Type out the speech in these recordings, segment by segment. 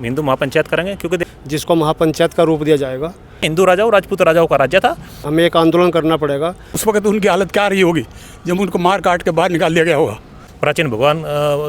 हिंदू महापंचायत करेंगे, क्योंकि जिसको महापंचायत का रूप दिया जाएगा। हिंदू राजाओं राजपूत राजाओं का राज्य था। हमें एक आंदोलन करना पड़ेगा। उस वक्त उनकी हालत क्या रही होगी जब उनको मार काट के बाहर निकाल दिया गया होगा। प्राचीन भगवान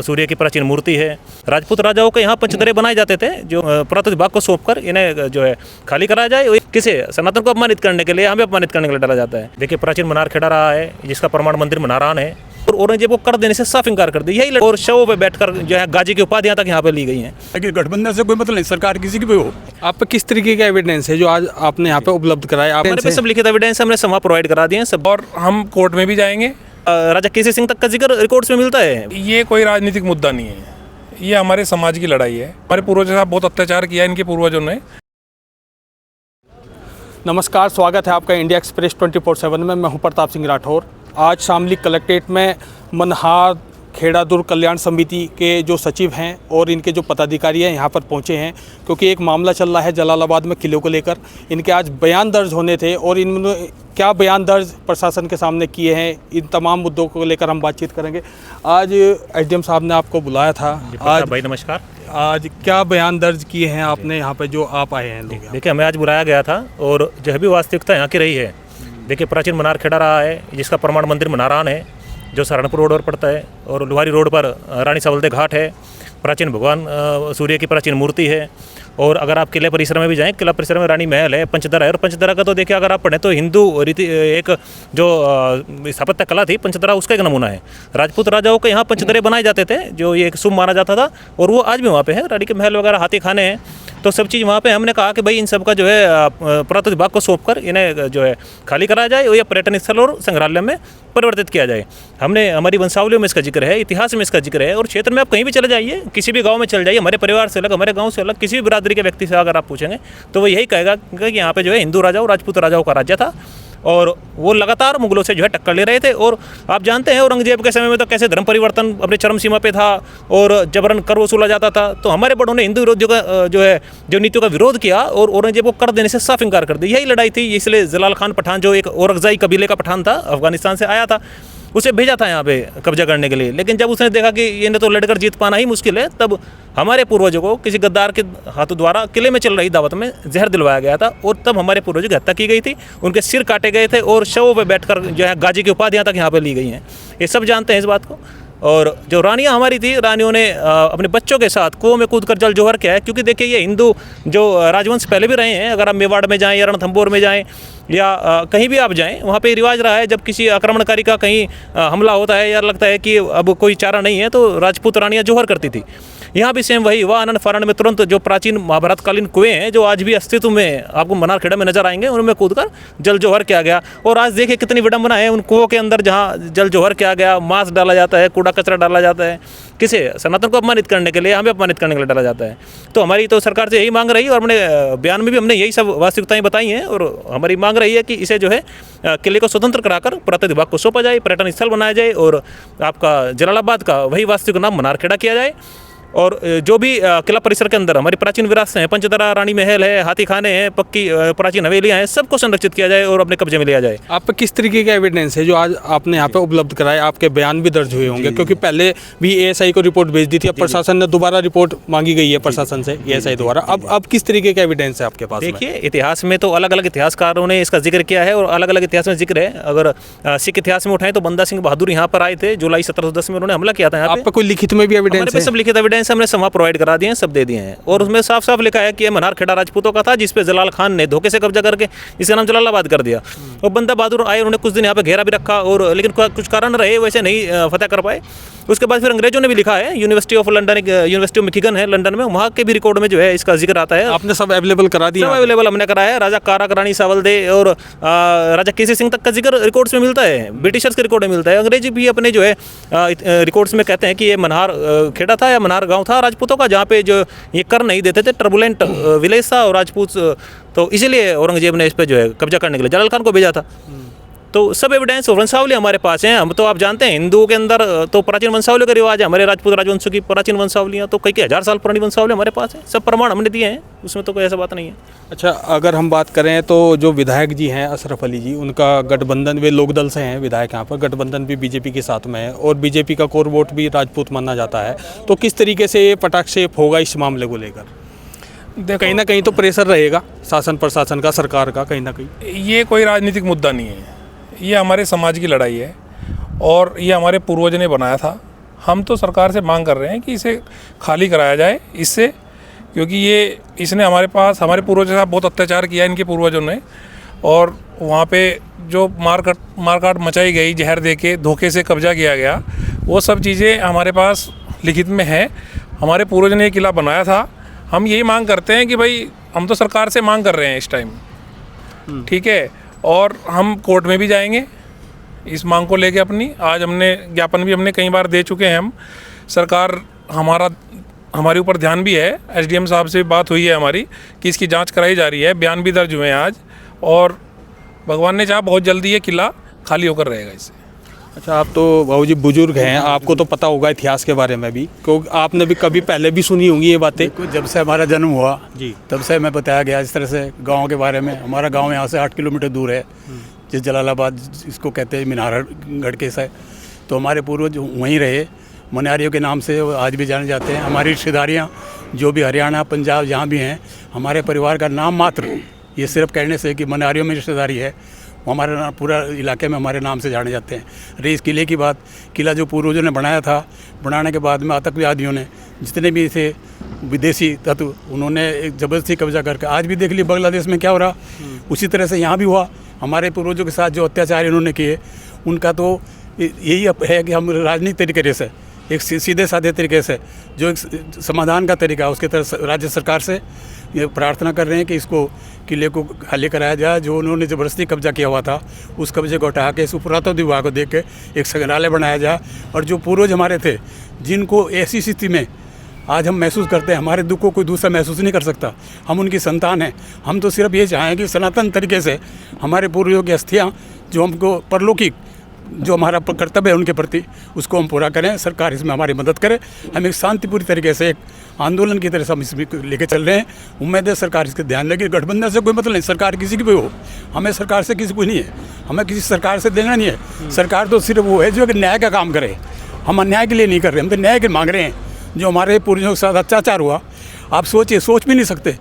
सूर्य की प्राचीन मूर्ति है। राजपूत राजाओं के यहाँ पंचदरे बनाए जाते थे, जो पुरातत्व विभाग को सौंपकर इन्हें जो है खाली कराया जाए। किसे सनातन को अपमानित करने के लिए, हमें अपमानित करने के लिए डाला जाता है। देखिए, प्राचीन मनार खेड़ा रहा है, जिसका प्रमाण मंदिर मनारान है, और औरंगजेब को कर देने से साफ इंकार कर दिया। यही और शवों पे बैठकर जो है गाजी की उपाधियां तक यहाँ पे ली गई हैं। लेकिन गठबंधन से कोई मतलब नहीं, सरकार किसी की भी हो। आप पे किस तरीके का एविडेंस है जो आज आपने यहाँ पे उपलब्ध कराया? हमारे पे सब लिखित एविडेंस हमने समा प्रोवाइड करा दिए हैं सब, और हम कोर्ट में भी जाएंगे। राजा केसी सिंह तक का जिक्र रिकॉर्ड्स में मिलता है। ये कोई राजनीतिक मुद्दा नहीं है, ये हमारे समाज की लड़ाई है। हमारे पूर्वजों के साथ बहुत अत्याचार किया इनके पूर्वजों ने। नमस्कार, स्वागत है आपका इंडिया एक्सप्रेस 24/7 में। मैं हूं प्रताप सिंह राठौर। आज शामली कलेक्ट्रेट में मनहार खेड़ा दुर्ग कल्याण समिति के जो सचिव हैं और इनके जो पदाधिकारी हैं यहाँ पर पहुँचे हैं, क्योंकि एक मामला चल रहा है जलालाबाद में किले को लेकर। इनके आज बयान दर्ज होने थे और इन्होंने क्या बयान दर्ज प्रशासन के सामने किए हैं, इन तमाम मुद्दों को लेकर हम बातचीत करेंगे। आज एसडीएम साहब ने आपको बुलाया था। आज भाई नमस्कार। आज क्या बयान दर्ज किए हैं आपने यहाँ पे जो आप आए हैं लोग? देखिए, हमें आज बुलाया गया था और जो भी वास्तविकता यहाँ की रही है। देखिए, प्राचीन मनार खेड़ा रहा है, जिसका प्रमाण मंदिर मनारान है, जो सहारनपुर रोड पर पड़ता है, और लुहारी रोड पर रानी सावलते घाट है। प्राचीन भगवान सूर्य की प्राचीन मूर्ति है। और अगर आप किले परिसर में भी जाएं, किला परिसर में रानी महल है, पंचदरा है। और पंचदरा का तो देखिए, अगर आप पढ़ें तो हिंदू रीति एक जो स्थापत्य कला थी, पंचदरा उसका एक नमूना है। राजपूत राजाओं के यहाँ पंचदरे बनाए जाते थे, जो ये एक शुभ माना जाता था, और वो आज भी वहाँ पे है। रानी के महल वगैरह, हाथी खाने हैं, तो सब चीज़ वहाँ पे। हमने कहा कि भाई इन सब का जो है पुरातत्व विभाग को सौंपकर इन्हें जो है खाली कराया जाए और या पर्यटन स्थल और संग्रहालय में परिवर्तित किया जाए। हमने हमारी वंशावलियों में इसका जिक्र है, इतिहास में इसका जिक्र है। और क्षेत्र में आप कहीं भी चले जाइए, किसी भी गांव में चले जाइए, हमारे परिवार से अलग, हमारे गांव से अलग, किसी भी बिरादरी के व्यक्ति से अगर आप पूछेंगे तो वो यही कहेगा कि यहाँ पे जो है हिंदू राजाओं राजपूत राजाओं का राज्य था, और वो लगातार मुगलों से जो है टक्कर ले रहे थे। और आप जानते हैं औरंगजेब के समय में तो कैसे धर्म परिवर्तन अपनी चरम सीमा पे था और जबरन कर वसूला जाता था। तो हमारे बड़ों ने हिंदू विरोधियों का जो नीतियों का विरोध किया और औरंगजेब को कर देने से साफ इंकार कर दिया। यही लड़ाई थी। इसलिए जलाल खान पठान, जो एक औरंगजाई कबीले का पठान था, अफगानिस्तान से आया था, उसे भेजा था यहाँ पे कब्जा करने के लिए। लेकिन जब उसने देखा कि इन्हें तो लड़कर जीत पाना ही मुश्किल है, तब हमारे पूर्वजों को किसी गद्दार के हाथों द्वारा किले में चल रही दावत में जहर दिलवाया गया था, और तब हमारे पूर्वजों की हत्या की गई थी। उनके सिर काटे गए थे और शवों पे बैठकर जो है गाजी की उपाधियां तक यहाँ पे ली गई हैं। ये सब जानते हैं इस बात को। और जो रानियां हमारी थी, रानियों ने अपने बच्चों के साथ कुओं में कूद कर जल जोहर किया है। क्योंकि देखिए, ये हिंदू जो राजवंश पहले भी रहे हैं। अगर आप मेवाड़ में जाएँ या रणथंभौर में जाएँ या कहीं भी आप जाएं, वहाँ पे रिवाज रहा है, जब किसी आक्रमणकारी का कहीं हमला होता है या लगता है कि अब कोई चारा नहीं है, तो राजपूत रानियाँ जोहर करती थी। यहाँ भी सेम वही हुआ। आनंद फारण में तुरंत जो प्राचीन महाभारतकालीन कुएँ हैं, जो आज भी अस्तित्व में आपको मनार खेड़ा में नजर आएंगे, उनमें कूदकर जल जोहर किया गया। और आज देखिए कितनी विडंबना है उन कुओं के अंदर, जहाँ जल जोहर किया गया, मांस डाला जाता है, कूड़ा कचरा डाला जाता है। किसे सनातन को अपमानित करने के लिए, हमें अपमानित करने के लिए डाला जाता है। तो हमारी तो सरकार से यही मांग रही है, और हमने बयान में भी हमने यही सब वास्तविकताएं बताई हैं। और हमारी मांग रही है कि इसे जो है किले को स्वतंत्र कराकर पुरातत्व विभाग को सौंपा जाए, पर्यटन स्थल बनाया जाए, और आपका जलालाबाद का वही वास्तविक नाम मनार खेड़ा किया जाए। और जो भी किला परिसर के अंदर हमारी प्राचीन विरासतें हैं, पंचदरा, रानी महल है, हाथी खाने हैं, पक्की प्राचीन हवेलियां हैं, सबको संरक्षित किया जाए और अपने कब्जे में लिया जाए। आप पे किस तरीके का एविडेंस है जो आज आपने यहाँ पे उपलब्ध कराया? आपके बयान भी दर्ज हुए होंगे, क्योंकि पहले भी एएसआई को रिपोर्ट भेज दी थी, अब प्रशासन ने दोबारा रिपोर्ट मांगी गई है प्रशासन से एएसआई द्वारा। अब किस तरीके का एविडेंस है आपके पास? देखिए, इतिहास में तो अलग अलग इतिहासकारों ने इसका जिक्र किया है, और अलग अलग इतिहास में जिक्र है। अगर सिख इतिहास में उठाएं तो बंदा सिंह बहादुर यहाँ पर आए थे, जुलाई 1710 में उन्होंने हमला किया था। यहाँ पे कोई लिखित में भी एविडेंस है? सब लिखित एविडेंस हमने समा प्रोवाइड करा दिए हैं, सब दे दिए हैं। और उसमें साफ साफ लिखा है कि मनार खेड़ा राजपूतों का था, जिसपे जलाल खान ने धोखे से कब्जा करके इसका नाम जलालाबाद कर दिया। और बंदा बहादुर आए, उन्होंने कुछ दिन यहाँ पे घेरा भी रखा, और लेकिन कुछ कारण रहे, वैसे नहीं फतेह कर पाए। उसके बाद फिर अंग्रेजों ने भी लिखा है, university of London, university of Michigan है लंदन में, वहाँ के भी रिकॉर्ड में जो है इसका जिक्र आता है। आपने सब अवेलेबल करा दिया? सब अवेलेबल हमने कराया है। राजा कारा, रानी सावलदे और राजा केसी सिंह तक का जिक्र रिकॉर्ड्स में मिलता है, ब्रिटिशर्स के रिकॉर्ड में मिलता है। अंग्रेजी भी अपने जो है रिकॉर्ड्स में कहते हैं कि ये मनार खेड़ा था या मनार गाँव था राजपूतों का, जहाँ पे जो ये कर नहीं देते थे, टर्बुलेंट विलेज था और राजपूत, तो इसीलिए औरंगजेब ने इस पर जो है कब्जा करने के लिए जलाल खान को भेजा था। तो सब एविडेंस वंशावली हमारे पास हैं। हम तो आप जानते हैं हिंदुओं के अंदर तो प्राचीन वंशावली का रिवाज है। हमारे राजपूत राजवंशों की प्राचीन वंशावलियाँ तो कई हजार साल पुरानी वंशावली हमारे पास है। सब प्रमाण हमने दिए हैं, उसमें तो कोई ऐसा बात नहीं है। अच्छा, अगर हम बात करें तो जो विधायक जी हैं अशरफ अली जी, उनका गठबंधन, वे लोकदल से हैं विधायक, यहाँ पर गठबंधन भी बीजेपी के साथ में है और बीजेपी का कोर वोट भी राजपूत माना जाता है। तो किस तरीके से ये पटाक्षेप होगा इस मामले को लेकर? देखो, कहीं ना कहीं तो प्रेशर रहेगा शासन प्रशासन का, सरकार का, कहीं ना कहीं। ये कोई राजनीतिक मुद्दा नहीं है, ये हमारे समाज की लड़ाई है और ये हमारे पूर्वज ने बनाया था। हम तो सरकार से मांग कर रहे हैं कि इसे खाली कराया जाए इससे, क्योंकि ये इसने हमारे पूर्वजों के साथ बहुत अत्याचार किया इनके पूर्वजों ने, और वहाँ पे जो मारकाट मचाई गई, जहर दे के धोखे से कब्जा किया गया, वो सब चीज़ें हमारे पास लिखित में है। हमारे पूर्वजों ने ये किला बनाया था। हम यही मांग करते हैं कि भाई हम तो सरकार से मांग कर रहे हैं इस टाइम, ठीक है, और हम कोर्ट में भी जाएंगे इस मांग को लेके अपनी। आज हमने ज्ञापन भी हमने कई बार दे चुके हैं। हम सरकार हमारे ऊपर ध्यान भी है, एसडीएम साहब से बात हुई है हमारी कि इसकी जांच कराई जा रही है, बयान भी दर्ज हुए हैं आज, और भगवान ने चाहा बहुत जल्दी ये किला खाली होकर रहेगा इससे। अच्छा, आप तो बाबूजी बुजुर्ग हैं, आपको तो पता होगा इतिहास के बारे में भी, क्योंकि आपने भी कभी पहले भी सुनी होंगी ये बातें। देखो, जब से हमारा जन्म हुआ जी, तब से हमें बताया गया इस तरह से गांव के बारे में। हमारा गांव यहाँ से 8 किलोमीटर दूर है, जिस जलालाबाद इसको कहते हैं, मीनारगढ़ के से। तो हमारे पूर्वज वहीं रहे, मनिहारियों के नाम से आज भी जाने जाते हैं। हमारी रिश्तेदारियाँ जो भी हरियाणा पंजाब जहाँ भी हैं, हमारे परिवार का नाम मात्र ये सिर्फ कहने से कि मनिहारियों में रिश्तेदारी है, वो हमारे पूरा इलाके में हमारे नाम से जाने जाते हैं। रही इस किले की बात, किला जो पूर्वजों ने बनाया था, बनाने के बाद में आतंकवादियों ने जितने भी थे विदेशी तत्व, उन्होंने एक ज़बरदस्ती कब्जा करके, आज भी देख ली बांग्लादेश में क्या हो रहा, उसी तरह से यहाँ भी हुआ। हमारे पूर्वजों के साथ जो अत्याचार इन्होंने किए, उनका तो यही है कि हम राजनीतिक तरीके से, एक सीधे साधे तरीके से जो एक समाधान का तरीका, उसके तरफ राज्य सरकार से ये प्रार्थना कर रहे हैं कि इसको किले को खाली कराया जाए। जो उन्होंने ज़बरदस्ती कब्जा किया हुआ था, उस कब्जे को हटा के इसको पुरातत्व विभाग को देख के एक संग्रहालय बनाया जाए। और जो पूर्वज हमारे थे, जिनको ऐसी स्थिति में आज हम महसूस करते हैं, हमारे दुख को कोई दूसरा महसूस नहीं कर सकता, हम उनकी संतान हैं। हम तो सिर्फ ये चाहें कि सनातन तरीके से हमारे पूर्वजों की अस्थियाँ जो हमको परलौकिक जो हमारा कर्तव्य है उनके प्रति, उसको हम पूरा करें। सरकार इसमें हमारी मदद करे। हम एक शांतिपूर्ण तरीके से एक आंदोलन की तरह से हम इसमें लेके चल रहे हैं। उम्मीद है सरकार इसके ध्यान लगे। गठबंधन से कोई मतलब नहीं, सरकार किसी की भी हो, हमें सरकार से किसी कोई नहीं है, हमें किसी सरकार से देना नहीं है। सरकार तो सिर्फ वो है जो कि न्याय का काम करे। हम अन्याय के लिए नहीं कर रहे, हम तो न्याय के मांग रहे हैं। जो हमारे पूर्वजों के साथ अत्याचार हुआ, आप सोचिए, सोच भी नहीं सकते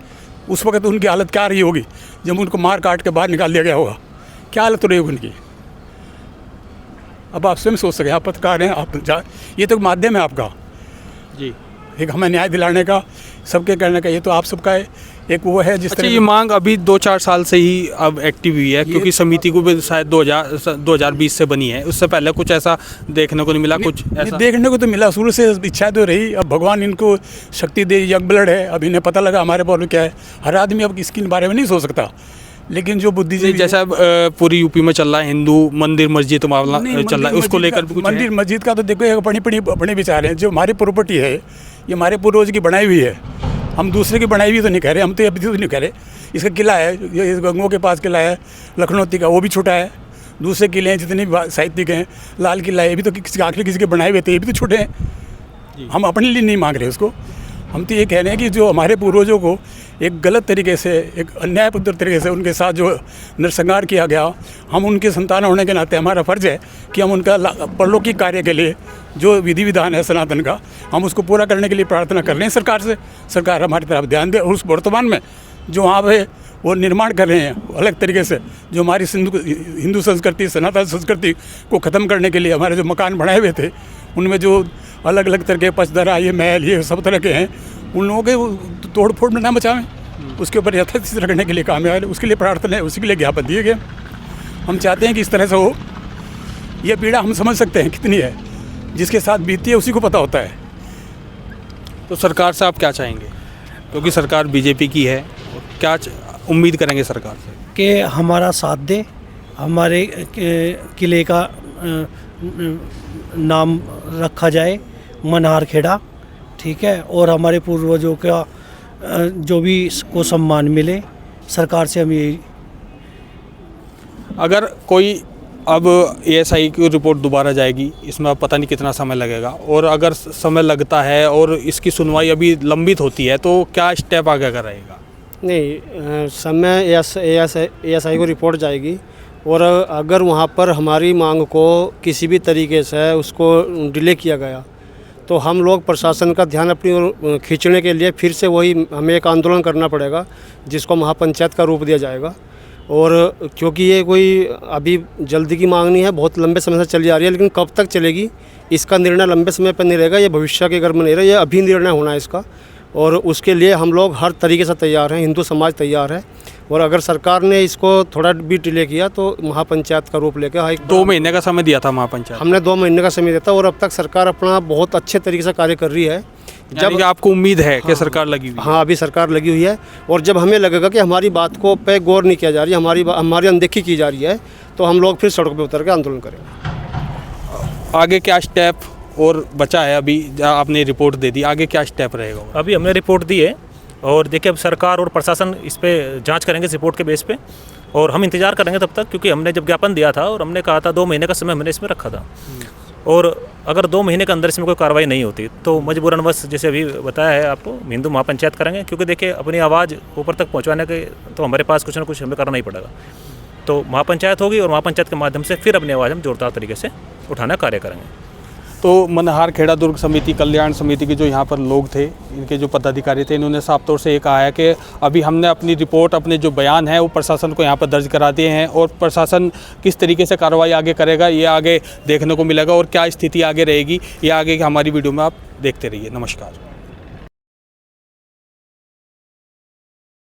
उस वक्त उनकी हालत क्या रही होगी जब उनको मार काट के बाहर निकाल दिया गया होगा। क्या हालत रही होगी उनकी, अब आप स्वयं सोच सकें। आप पत्रकार हैं, आप ये तो माध्यम है आपका जी, एक हमें न्याय दिलाने का, सबके करने का, ये तो आप सबका है। एक वो है जिस अच्छा, तरह ये मांग अभी 2-4 साल से ही अब एक्टिव हुई है, क्योंकि समिति को भी शायद 2020 से बनी है। उससे पहले कुछ ऐसा देखने को नहीं मिला, कुछ ऐसा देखने को तो मिला, शुरू से इच्छा तो रही। अब भगवान इनको शक्ति दे, यंग ब्लड है, अब इन्हें पता लगा हमारे प्रॉब्लम क्या है। हर आदमी अब इसके बारे में नहीं सोच सकता, लेकिन जो बुद्धिजीवी जैसा पूरी यूपी में चल रहा है, हिंदू मंदिर मस्जिद मामला चल रहा है, उसको लेकर भी कुछ मंदिर मस्जिद का तो देखो एक बड़े विचार हैं। जो हमारी प्रॉपर्टी है, ये हमारे पूर्वज की बनाई हुई है, हम दूसरे की बनाई हुई तो नहीं कह रहे, हम तो अभी तो नहीं कह रहे। इसका किला है, ये गंगों के पास किला है लखनौती का, वो भी छोटा है। दूसरे किले हैं जितने भी साहित्यिक हैं, लाल किला है, ये भी तो आखिर किसी के बनाए हुए थे, ये भी तो छोटे हैं। हम अपने लिए नहीं मांग रहे उसको, हम तो ये कह रहे हैं कि जो हमारे पूर्वजों को एक गलत तरीके से, एक अन्यायपूर्ण तरीके से उनके साथ जो नरसंहार किया गया, हम उनके संतान होने के नाते हमारा फ़र्ज़ है कि हम उनका परलौकिक कार्य के लिए जो विधि विधान है सनातन का, हम उसको पूरा करने के लिए प्रार्थना कर रहे हैं सरकार से। सरकार हमारी तरफ ध्यान दे, और उस वर्तमान में जो वहाँ पे वो निर्माण कर रहे हैं अलग तरीके से, जो हमारी हिंदू संस्कृति, सनातन संस्कृति को ख़त्म करने के लिए हमारे जो मकान बनाए हुए थे, उनमें जो अलग अलग तरह के पचदरा, ये महल, ये सब तरह के हैं, उन लोगों के तोड़ फोड़ में ना बचावें, उसके ऊपर यथास्थिति रखने के लिए काम है, उसके लिए प्रार्थना है, उसी के लिए ज्ञापन दिए गए। हम चाहते हैं कि इस तरह से हो। ये पीड़ा हम समझ सकते हैं कितनी है, जिसके साथ बीतती है उसी को पता होता है। तो सरकार से आप क्या चाहेंगे, क्योंकि सरकार बीजेपी की है, क्या उम्मीद करेंगे सरकार से? कि हमारा साथ दे, हमारे किले का नाम रखा जाए मनहार खेड़ा, ठीक है, और हमारे पूर्वजों का जो भी को सम्मान मिले, सरकार से हम यही। अगर कोई अब एएसआई की रिपोर्ट दोबारा जाएगी, इसमें अब पता नहीं कितना समय लगेगा, और अगर समय लगता है और इसकी सुनवाई अभी लंबित होती है, तो क्या स्टेप आगे का रहेगा? नहीं, समय एएसआई को रिपोर्ट जाएगी, और अगर वहाँ पर हमारी मांग को किसी भी तरीके से उसको डिले किया गया, तो हम लोग प्रशासन का ध्यान अपनी ओर खींचने के लिए फिर से वही हमें एक आंदोलन करना पड़ेगा, जिसको महापंचायत का रूप दिया जाएगा। और क्योंकि ये कोई अभी जल्दी की मांग नहीं है, बहुत लंबे समय से चली आ रही है, लेकिन कब तक चलेगी इसका निर्णय लंबे समय पर नहीं रहेगा, ये भविष्य के घर में नहीं रहेगा, ये अभी निर्णय होना है इसका। और उसके लिए हम लोग हर तरीके से तैयार हैं, हिंदू समाज तैयार है। और अगर सरकार ने इसको थोड़ा भी डिले किया तो महापंचायत का रूप लेकर 2 महीने का समय दिया था महापंचायत, हमने 2 महीने का समय दिया था, और अब तक सरकार अपना बहुत अच्छे तरीके से कार्य कर रही है। जब आपको उम्मीद है कि सरकार लगी हुई है? हाँ, अभी सरकार लगी हुई है, और जब हमें लगेगा कि हमारी बात को पे गौर नहीं किया जा रही, हमारी अनदेखी की जा रही है, तो हम लोग फिर सड़क पे उतर के आंदोलन करेंगे। आगे क्या स्टेप और बचा है? अभी आपने रिपोर्ट दे दी, आगे क्या स्टेप रहेगा? अभी हमने रिपोर्ट दी है, और देखिए अब सरकार और प्रशासन इस पे जांच करेंगे इस रिपोर्ट के बेस पे, और हम इंतजार करेंगे तब तक, क्योंकि हमने जब ज्ञापन दिया था और हमने कहा था 2 महीने का समय हमने इसमें रखा था, और अगर 2 महीने के अंदर इसमें कोई कार्रवाई नहीं होती तो मजबूरनवश जैसे अभी बताया है आपको, हिंदू महापंचायत करेंगे। क्योंकि देखिए अपनी आवाज़ ऊपर तक पहुंचाने के तो हमारे पास कुछ ना कुछ हमें करना ही पड़ेगा। तो महापंचायत होगी, और महापंचायत के माध्यम से फिर अपनी आवाज़ हम जोरदार तरीके से उठाना कार्य करेंगे। तो मनहार खेड़ा दुर्ग समिति, कल्याण समिति के जो यहाँ पर लोग थे, इनके जो पदाधिकारी थे, इन्होंने साफ तौर से ये कहा है कि अभी हमने अपनी रिपोर्ट, अपने जो बयान है वो प्रशासन को यहाँ पर दर्ज करा दिए हैं, और प्रशासन किस तरीके से कार्रवाई आगे करेगा ये आगे देखने को मिलेगा, और क्या स्थिति आगे रहेगी ये आगे की हमारी वीडियो में आप देखते रहिए। नमस्कार।